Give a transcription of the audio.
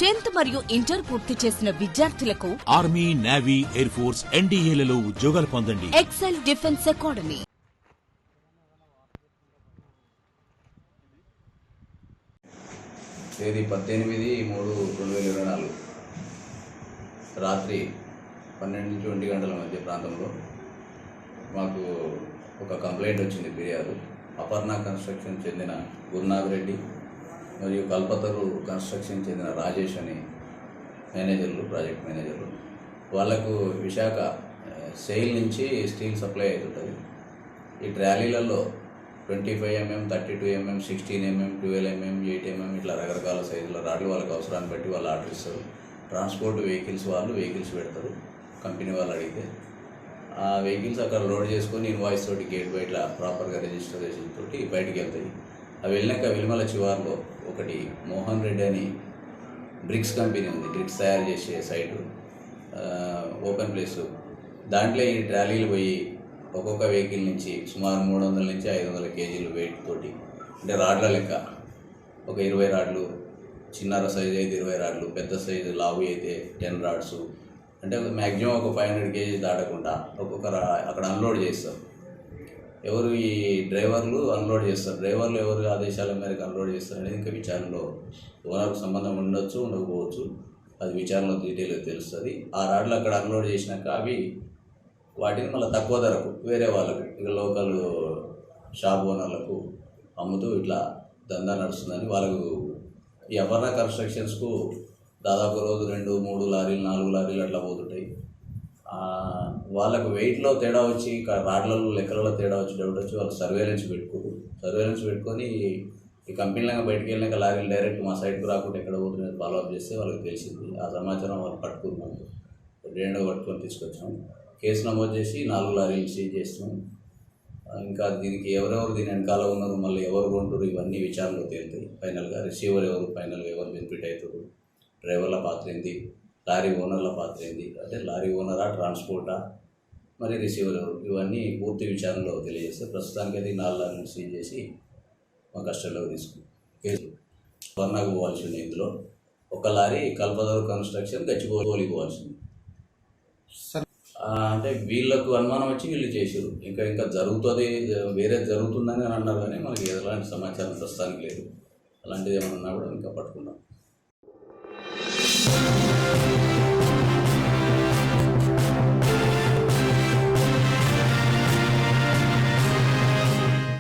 10th మరియు inter పూర్తి చేసిన విద్యార్థులకు ఆర్మీ, నేవీ, ఎయిర్ ఫోర్స్, ఎన్డీఏలలో ఉద్యోగాలు పొందండి. Excel defence academy. తేదీ 18/3/2024 రాత్రి 12 నుంచి 1 గంటల మధ్య ప్రాంతంలో మాకు ఒక కంప్లైంట్ వచ్చింది. ఫిర్యాదు అపర్ణ కన్స్ట్రక్షన్ చెందిన గురునాథ్ రెడ్డి మరియు కల్పతరు కన్స్ట్రక్షన్ చెందిన రాజేష్ అని మేనేజర్లు, ప్రాజెక్ట్ మేనేజర్లు. వాళ్లకు విశాఖ సెయిల్ నుంచి స్టీల్ సప్లై అవుతుంటుంది. ఈ ట్రాలీలలో 25 mm, 32 mm, 16 mm, 12 mm, 8 mm ఇట్లా రకరకాల సైజుల రాడ్లు వాళ్ళకి అవసరాన్ని బట్టి వాళ్ళు ఆర్డర్ ఇస్తారు. ట్రాన్స్పోర్ట్ వెహికల్స్ వాళ్ళు వెహికల్స్ పెడతారు. కంపెనీ వాళ్ళు అడిగితే ఆ వెహికల్స్ అక్కడ లోడ్ చేసుకొని ఇన్వాయిస్ తోటి గేట్ బయట ప్రాపర్గా రిజిస్ట్రేషన్ తోటి బయటికి వెళ్తాయి. అవి వెళ్ళినాక వెలిమల చివార్లో ఒకటి మోహన్ రెడ్డి అని బ్రిక్స్ కంపెనీ ఉంది, బ్రిక్స్ తయారు చేసే సైటు, ఓపెన్ ప్లేసు. దాంట్లో ఈ ట్రాలీలు పోయి ఒక్కొక్క వెహికల్ నుంచి సుమారు 300 నుంచి 500 kgs వెయిట్ తోటి, అంటే రాడ్ల లెక్క ఒక 20 రాడ్లు, చిన్నర సైజు అయితే 20 రాడ్లు, పెద్ద సైజు లావు అయితే 10 రాడ్స్, అంటే మ్యాక్సిమం ఒక 500 kgs దాటకుండా ఒక్కొక్కరు అక్కడ అన్లోడ్ చేస్తారు. ఎవరు ఈ డ్రైవర్లు అన్లోడ్ చేస్తారు. డ్రైవర్లు ఎవరు ఆదేశాల మేరకు అన్లోడ్ చేస్తారు అనేది ఇంకా విచారణలో ఓనర్కు సంబంధం ఉండొచ్చు, ఉండకపోవచ్చు. అది విచారణలో డీటెయిల్గా తెలుస్తుంది. ఆ రాడ్లు అక్కడ అన్లోడ్ చేసినాక అవి వాటిని మళ్ళీ తక్కువ ధరకు వేరే వాళ్ళకు, ఇక లోకల్ షాప్ ఓనర్లకు అమ్ముతూ ఇట్లా దందా నడుస్తుందని వాళ్ళకు ఈ అపర్ణ కన్స్ట్రక్షన్స్కు దాదాపు రోజు 2, 3 లారీలు, 4 లారీలు అట్లా పోతుంటాయి. వాళ్ళకు వెయిట్లో తేడా వచ్చి, రాడ్లలో లెక్కలలో తేడా వచ్చి డౌట్ వచ్చి వాళ్ళు సర్వేలెన్స్ పెట్టుకొని ఈ కంపెనీలాగా బయటకు వెళ్ళినాక లారీలు డైరెక్ట్ మా సైడ్కి రాకుండా ఎక్కడ పోతున్నది ఫాలోఅప్ చేస్తే వాళ్ళకి తెలిసింది. ఆ సమాచారం వాళ్ళు పట్టుకున్నాము, రెండో పట్టుకొని తీసుకొచ్చాము. కేసు నమోదు చేసి 4 లారీలు సీజ్ చేస్తాం. ఇంకా దీనికి ఎవరెవరు దీని వెనకాల ఉన్నారు, మళ్ళీ ఎవరు కొంటారు, ఇవన్నీ విచారణలో తేలుతాయి. ఫైనల్గా రిసీవర్ ఎవరు, ఫైనల్గా ఎవరు బెనిఫిట్ అవుతారు, డ్రైవర్ల పాత్ర ఏంది, లారీ ఓనర్ల పాత్ర ఏంది, అంటే లారీ ఓనరా, ట్రాన్స్పోర్టా, మరి రిసీవర్ ఎవరు, ఇవన్నీ పూర్తి విచారణలో తెలియజేస్తే ప్రస్తుతానికి అది 4 లారీలు సీజ్ చేసి మా కస్టడీలోకి తీసుకున్నాం. కేసు వర్ణకు పోవాల్సింది. ఇందులో ఒక లారీ కల్పతరు కన్స్ట్రక్షన్ గచ్చిబౌలికి పోవాల్సింది. అంటే వీళ్ళకు అనుమానం వచ్చి వీళ్ళు చేసారు. ఇంకా జరుగుతుంది, వేరే జరుగుతుందని అని అన్నారు, కానీ మనకి ఎలాంటి సమాచారం ప్రస్తుతానికి లేదు. అలాంటిది ఏమన్నా కూడా ఇంకా పట్టుకున్నాం.